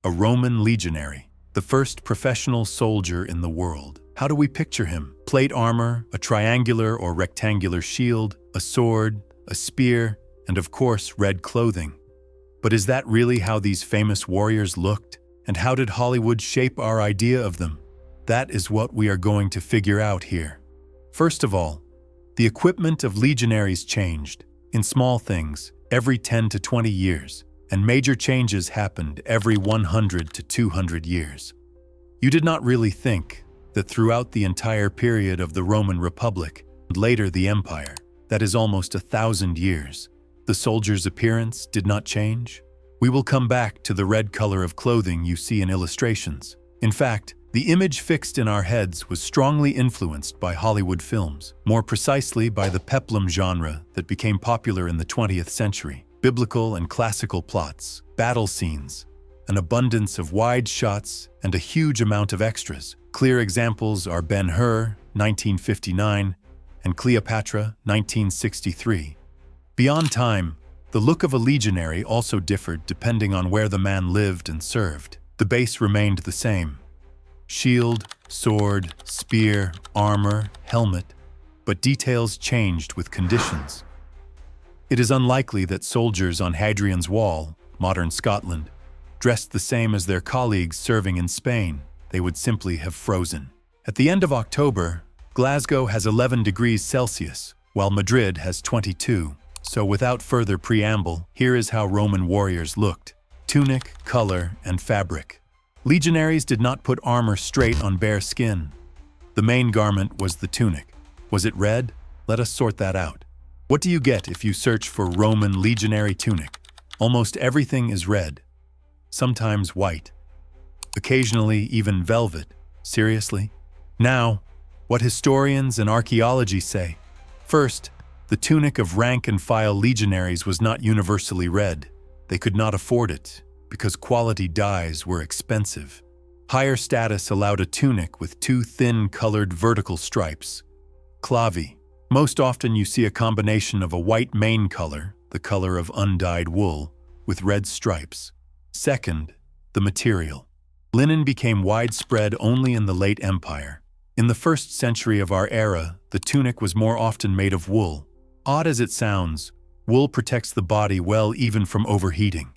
A Roman legionary, the first professional soldier in the world. How do we picture him? Plate armor, a triangular or rectangular shield, a sword, a spear, and of course, red clothing. But is that really how these famous warriors looked? And how did Hollywood shape our idea of them? That is what we are going to figure out here. First of all, the equipment of legionaries changed, in small things, every 10 to 20 years, and major changes happened every 100 to 200 years. You did not really think that throughout the entire period of the Roman Republic, and later the Empire, that is almost 1,000 years, the soldier's appearance did not change? We will come back to the red color of clothing you see in illustrations. In fact, the image fixed in our heads was strongly influenced by Hollywood films, more precisely by the peplum genre that became popular in the 20th century. Biblical and classical plots, battle scenes, an abundance of wide shots, and a huge amount of extras. Clear examples are Ben-Hur, 1959, and Cleopatra, 1963. Beyond time, the look of a legionary also differed depending on where the man lived and served. The base remained the same: shield, sword, spear, armor, helmet, but details changed with conditions. It is unlikely that soldiers on Hadrian's Wall, modern Scotland, dressed the same as their colleagues serving in Spain. They would simply have frozen. At the end of October, Glasgow has 11 degrees Celsius, while Madrid has 22. So without further preamble, here is how Roman warriors looked: tunic, color, and fabric. Legionaries did not put armor straight on bare skin. The main garment was the tunic. Was it red? Let us sort that out. What do you get if you search for Roman legionary tunic? Almost everything is red, sometimes white, occasionally even velvet. Seriously? Now, what historians and archaeology say. First, the tunic of rank-and-file legionaries was not universally red. They could not afford it, because quality dyes were expensive. Higher status allowed a tunic with two thin colored vertical stripes, clavi. Most often you see a combination of a white main color, the color of undyed wool, with red stripes. Second, the material. Linen became widespread only in the late Empire. In the 1st century of our era, the tunic was more often made of wool. Odd as it sounds, wool protects the body well even from overheating.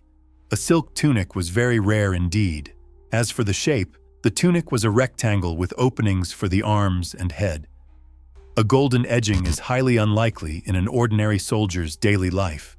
A silk tunic was very rare indeed. As for the shape, the tunic was a rectangle with openings for the arms and head. A golden edging is highly unlikely in an ordinary soldier's daily life.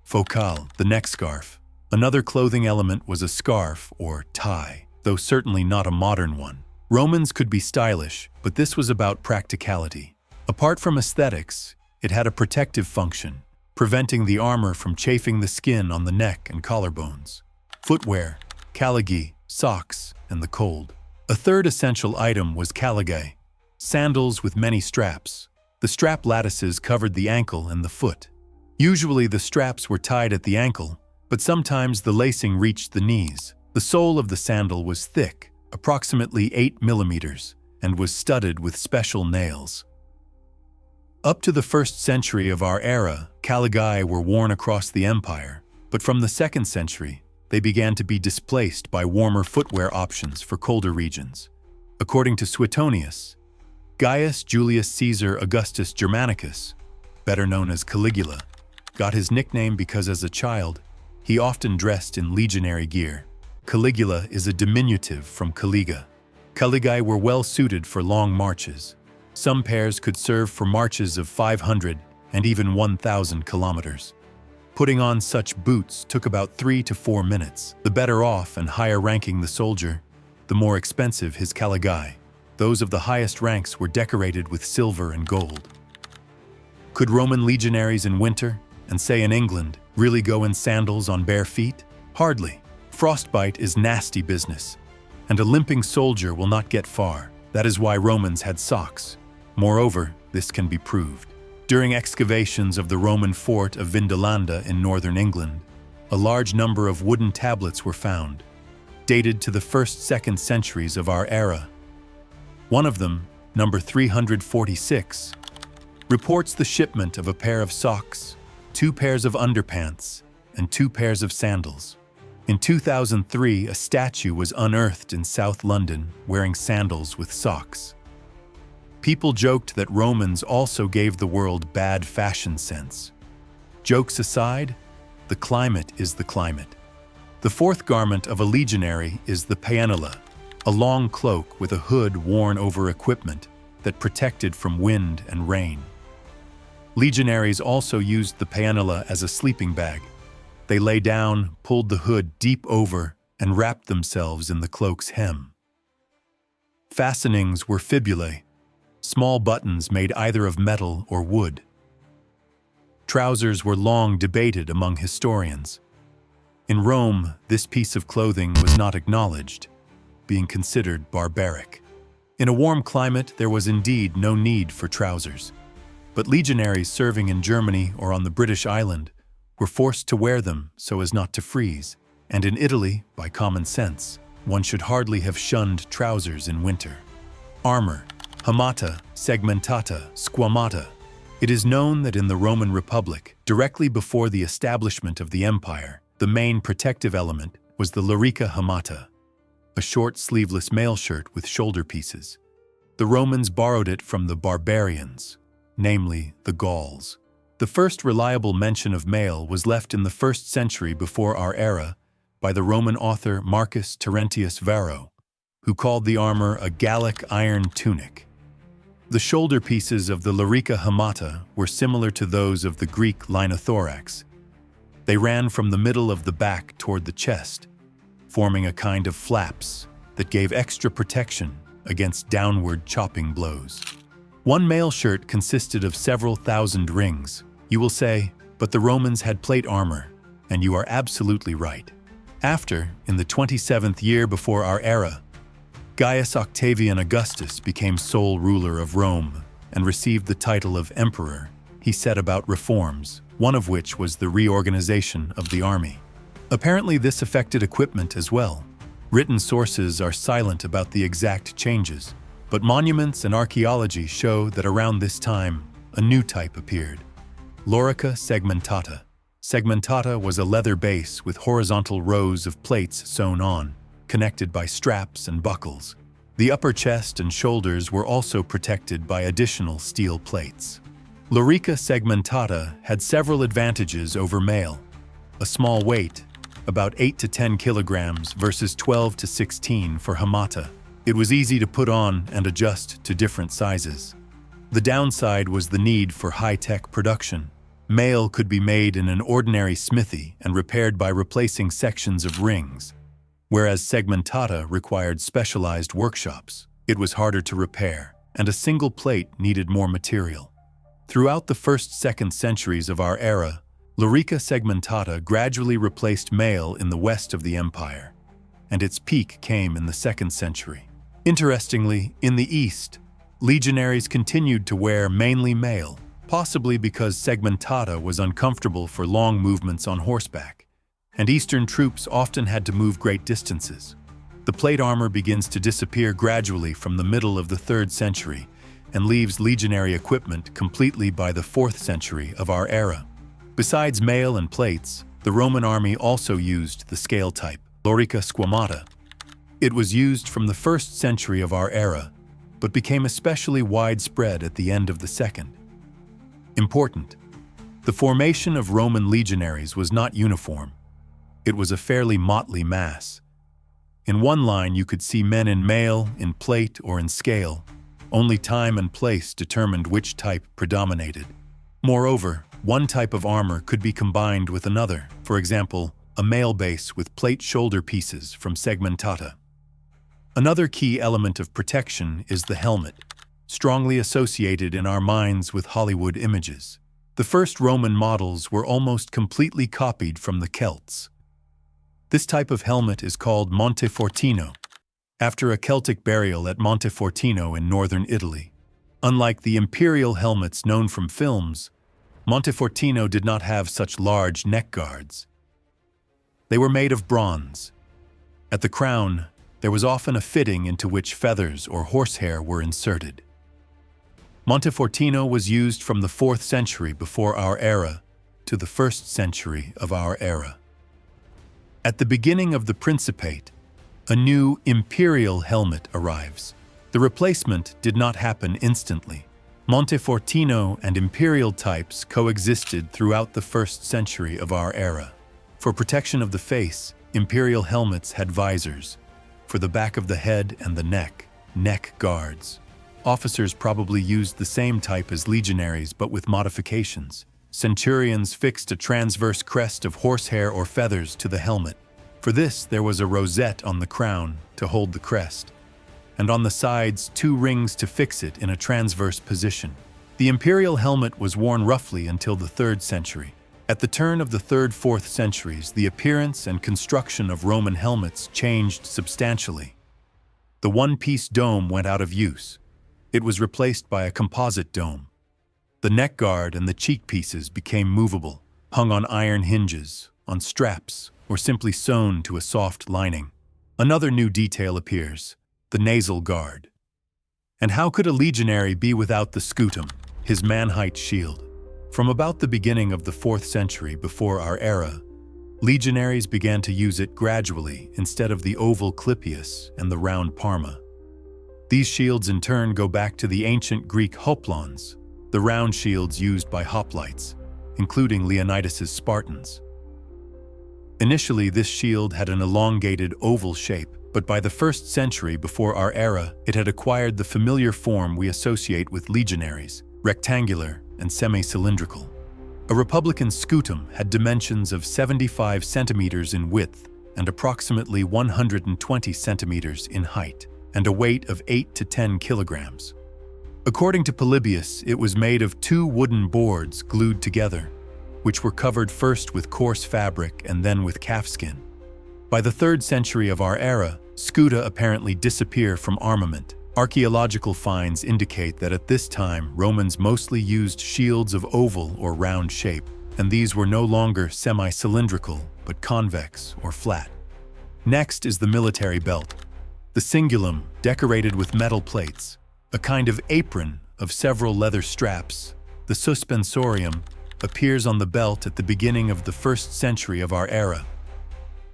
Focale, the neck scarf. Another clothing element was a scarf or tie, though certainly not a modern one. Romans could be stylish, but this was about practicality. Apart from aesthetics, it had a protective function, preventing the armor from chafing the skin on the neck and collarbones. Footwear, caligae, socks, and the cold. A third essential item was caligae, sandals with many straps. The strap lattices covered the ankle and the foot. Usually the straps were tied at the ankle, but sometimes the lacing reached the knees. The sole of the sandal was thick, approximately 8 millimeters, and was studded with special nails. Up to the 1st century of our era, caligae were worn across the empire, but from the 2nd century, they began to be displaced by warmer footwear options for colder regions. According to Suetonius, Gaius Julius Caesar Augustus Germanicus, better known as Caligula, got his nickname because as a child, he often dressed in legionary gear. Caligula is a diminutive from caliga. Caligae were well suited for long marches. Some pairs could serve for marches of 500 and even 1,000 kilometers. Putting on such boots took about 3 to 4 minutes. The better off and higher ranking the soldier, the more expensive his caligae. Those of the highest ranks were decorated with silver and gold. Could Roman legionaries in winter, and say in England, really go in sandals on bare feet? Hardly. Frostbite is nasty business, and a limping soldier will not get far. That is why Romans had socks. Moreover, this can be proved. During excavations of the Roman fort of Vindolanda in northern England, a large number of wooden tablets were found, dated to the 1st-2nd centuries of our era. One of them, number 346, reports the shipment of a pair of socks, 2 pairs of underpants, and 2 pairs of sandals. In 2003, a statue was unearthed in South London wearing sandals with socks. People joked that Romans also gave the world bad fashion sense. Jokes aside, the climate is the climate. The fourth garment of a legionary is the paenula, a long cloak with a hood worn over equipment that protected from wind and rain. Legionaries also used the paenula as a sleeping bag. They lay down, pulled the hood deep over, and wrapped themselves in the cloak's hem. Fastenings were fibulae, small buttons made either of metal or wood. Trousers were long debated among historians. In Rome, this piece of clothing was not acknowledged, being considered barbaric. In a warm climate, there was indeed no need for trousers, but legionaries serving in Germany or on the British island were forced to wear them so as not to freeze, and in Italy, by common sense, one should hardly have shunned trousers in winter. Armor, hamata, segmentata, squamata. It is known that in the Roman Republic, directly before the establishment of the empire, the main protective element was the lorica hamata, a short sleeveless mail shirt with shoulder pieces. The Romans borrowed it from the barbarians, namely the Gauls. The first reliable mention of mail was left in the 1st century before our era by the Roman author Marcus Terentius Varro, who called the armor a Gallic iron tunic. The shoulder pieces of the lorica hamata were similar to those of the Greek linothorax. They ran from the middle of the back toward the chest, forming a kind of flaps that gave extra protection against downward chopping blows. One mail shirt consisted of several thousand rings. You will say, but the Romans had plate armor, and you are absolutely right. After, in the 27th year before our era, Gaius Octavian Augustus became sole ruler of Rome and received the title of emperor. He set about reforms, one of which was the reorganization of the army. Apparently this affected equipment as well. Written sources are silent about the exact changes, but monuments and archaeology show that around this time, a new type appeared. Lorica segmentata. Segmentata was a leather base with horizontal rows of plates sewn on, connected by straps and buckles. The upper chest and shoulders were also protected by additional steel plates. Lorica segmentata had several advantages over mail. A small weight, about 8 to 10 kilograms versus 12 to 16 for hamata. It was easy to put on and adjust to different sizes. The downside was the need for high-tech production. Mail could be made in an ordinary smithy and repaired by replacing sections of rings, whereas segmentata required specialized workshops. It was harder to repair, and a single plate needed more material. Throughout the 1st-2nd centuries of our era, lorica segmentata gradually replaced mail in the west of the empire, and its peak came in the 2nd century. Interestingly, in the east, legionaries continued to wear mainly mail, possibly because segmentata was uncomfortable for long movements on horseback, and eastern troops often had to move great distances. The plate armor begins to disappear gradually from the middle of the 3rd century and leaves legionary equipment completely by the 4th century of our era. Besides mail and plates, the Roman army also used the scale type, lorica squamata. It was used from the 1st century of our era, but became especially widespread at the end of the 2nd. Important. The formation of Roman legionaries was not uniform. It was a fairly motley mass. In one line you could see men in mail, in plate, or in scale. Only time and place determined which type predominated. Moreover, one type of armor could be combined with another, for example, a mail base with plate shoulder pieces from segmentata. Another key element of protection is the helmet, strongly associated in our minds with Hollywood images. The first Roman models were almost completely copied from the Celts. This type of helmet is called Montefortino, after a Celtic burial at Montefortino in northern Italy. Unlike the Imperial helmets known from films, Montefortino did not have such large neck guards. They were made of bronze. At the crown, there was often a fitting into which feathers or horsehair were inserted. Montefortino was used from the 4th century before our era to the 1st century of our era. At the beginning of the Principate, a new Imperial helmet arrives. The replacement did not happen instantly. Montefortino and Imperial types coexisted throughout the 1st century of our era. For protection of the face, Imperial helmets had visors. For the back of the head and the neck guards. Officers probably used the same type as legionaries but with modifications. Centurions fixed a transverse crest of horsehair or feathers to the helmet. For this, there was a rosette on the crown to hold the crest, and on the sides 2 rings to fix it in a transverse position. The Imperial helmet was worn roughly until the 3rd century. At the turn of the 3rd–4th centuries, the appearance and construction of Roman helmets changed substantially. The one-piece dome went out of use. It was replaced by a composite dome. The neck guard and the cheek pieces became movable, hung on iron hinges, on straps, or simply sewn to a soft lining. Another new detail appears, the nasal guard. And how could a legionary be without the scutum, his man-height shield? From about the beginning of the 4th century before our era, legionaries began to use it gradually instead of the oval clipius and the round parma. These shields in turn go back to the ancient Greek hoplons, the round shields used by hoplites, including Leonidas's Spartans. Initially, this shield had an elongated oval shape, but by the 1st century before our era, it had acquired the familiar form we associate with legionaries, rectangular and semi-cylindrical. A republican scutum had dimensions of 75 centimeters in width and approximately 120 centimeters in height, and a weight of 8 to 10 kilograms. According to Polybius, it was made of 2 wooden boards glued together, which were covered first with coarse fabric and then with calfskin. By the 3rd century of our era, scuta apparently disappear from armament. Archaeological finds indicate that at this time, Romans mostly used shields of oval or round shape, and these were no longer semi-cylindrical, but convex or flat. Next is the military belt. The cingulum, decorated with metal plates, a kind of apron of several leather straps. The suspensorium appears on the belt at the beginning of the 1st century of our era.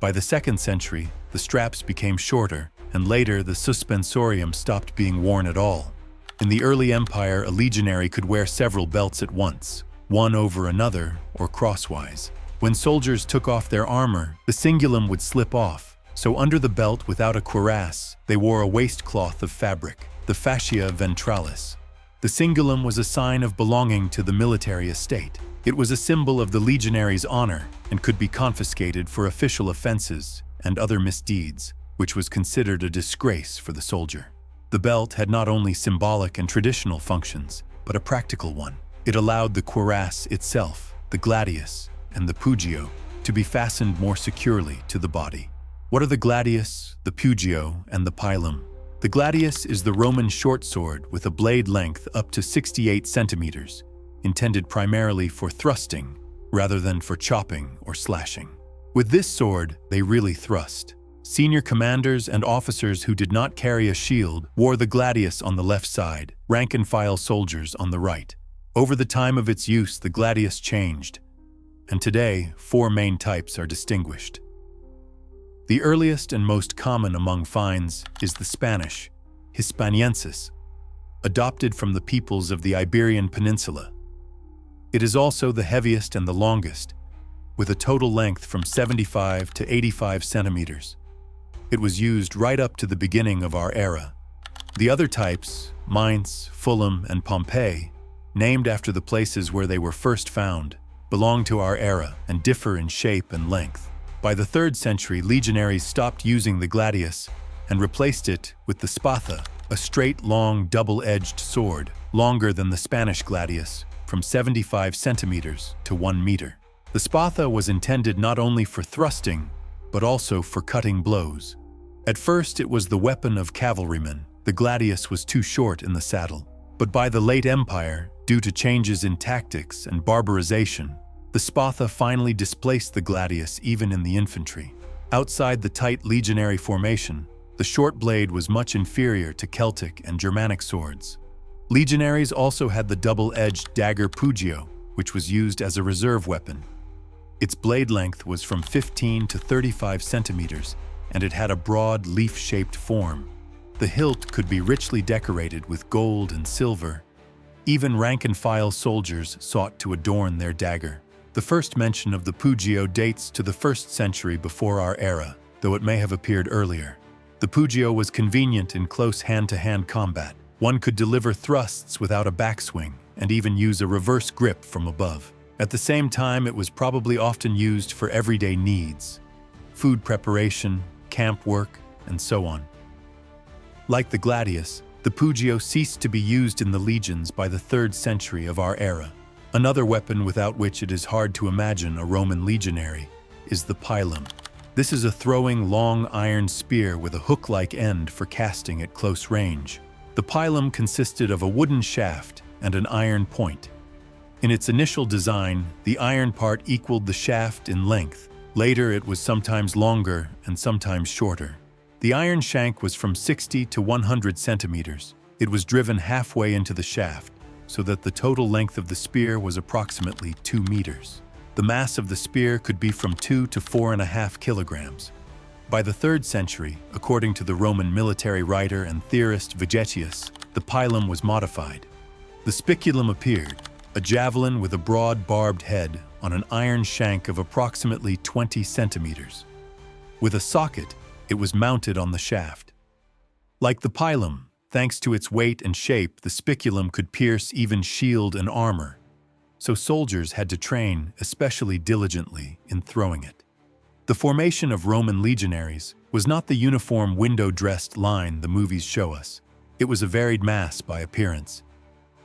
By the 2nd century, the straps became shorter, and later the suspensorium stopped being worn at all. In the early empire, a legionary could wear several belts at once, one over another or crosswise. When soldiers took off their armor, the cingulum would slip off, so under the belt without a cuirass, they wore a waistcloth of fabric, the fascia ventralis. The cingulum was a sign of belonging to the military estate. It was a symbol of the legionary's honor and could be confiscated for official offenses and other misdeeds, which was considered a disgrace for the soldier. The belt had not only symbolic and traditional functions, but a practical one. It allowed the cuirass itself, the gladius, and the pugio to be fastened more securely to the body. What are the gladius, the pugio, and the pilum? The gladius is the Roman short sword with a blade length up to 68 centimeters, intended primarily for thrusting rather than for chopping or slashing. With this sword, they really thrust. Senior commanders and officers who did not carry a shield wore the gladius on the left side, rank-and-file soldiers on the right. Over the time of its use, the gladius changed, and today 4 main types are distinguished. The earliest and most common among finds is the Spanish, Hispaniensis, adopted from the peoples of the Iberian Peninsula. It is also the heaviest and the longest, with a total length from 75 to 85 centimeters. It was used right up to the beginning of our era. The other types, Mainz, Fulham, and Pompeii, named after the places where they were first found, belong to our era and differ in shape and length. By the 3rd century, legionaries stopped using the gladius and replaced it with the spatha, a straight, long, double-edged sword, longer than the Spanish gladius, from 75 centimeters to 1 meter. The spatha was intended not only for thrusting, but also for cutting blows. At first, it was the weapon of cavalrymen. The gladius was too short in the saddle. But by the late Empire, due to changes in tactics and barbarization, the spatha finally displaced the gladius even in the infantry. Outside the tight legionary formation, the short blade was much inferior to Celtic and Germanic swords. Legionaries also had the double-edged dagger pugio, which was used as a reserve weapon. Its blade length was from 15 to 35 centimeters, and it had a broad, leaf-shaped form. The hilt could be richly decorated with gold and silver. Even rank-and-file soldiers sought to adorn their dagger. The first mention of the pugio dates to the 1st century before our era, though it may have appeared earlier. The pugio was convenient in close hand-to-hand combat. One could deliver thrusts without a backswing, and even use a reverse grip from above. At the same time, it was probably often used for everyday needs, food preparation, camp work, and so on. Like the gladius, the pugio ceased to be used in the legions by the 3rd century of our era. Another weapon without which it is hard to imagine a Roman legionary is the pilum. This is a throwing long iron spear with a hook-like end for casting at close range. The pilum consisted of a wooden shaft and an iron point. In its initial design, the iron part equaled the shaft in length. Later, it was sometimes longer and sometimes shorter. The iron shank was from 60 to 100 centimeters. It was driven halfway into the shaft, so that the total length of the spear was approximately 2 meters. The mass of the spear could be from 2 to 4.5 kilograms. By the 3rd century, according to the Roman military writer and theorist Vegetius, the pilum was modified. The spiculum appeared, a javelin with a broad barbed head on an iron shank of approximately 20 centimeters. With a socket, it was mounted on the shaft. Like the pilum, thanks to its weight and shape, the spiculum could pierce even shield and armor, so soldiers had to train especially diligently in throwing it. The formation of Roman legionaries was not the uniform window-dressed line the movies show us. It was a varied mass by appearance.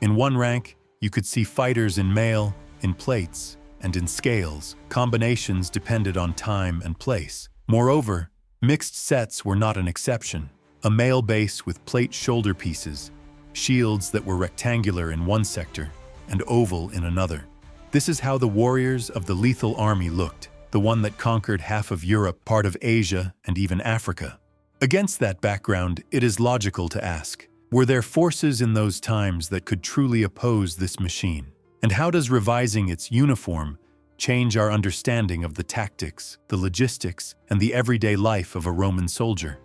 In one rank, you could see fighters in mail, in plates, and in scales. Combinations depended on time and place. Moreover, mixed sets were not an exception. A mail base with plate shoulder pieces, shields that were rectangular in one sector and oval in another. This is how the warriors of the lethal army looked, the one that conquered half of Europe, part of Asia, and even Africa. Against that background, it is logical to ask, were there forces in those times that could truly oppose this machine? And how does revising its uniform change our understanding of the tactics, the logistics, and the everyday life of a Roman soldier?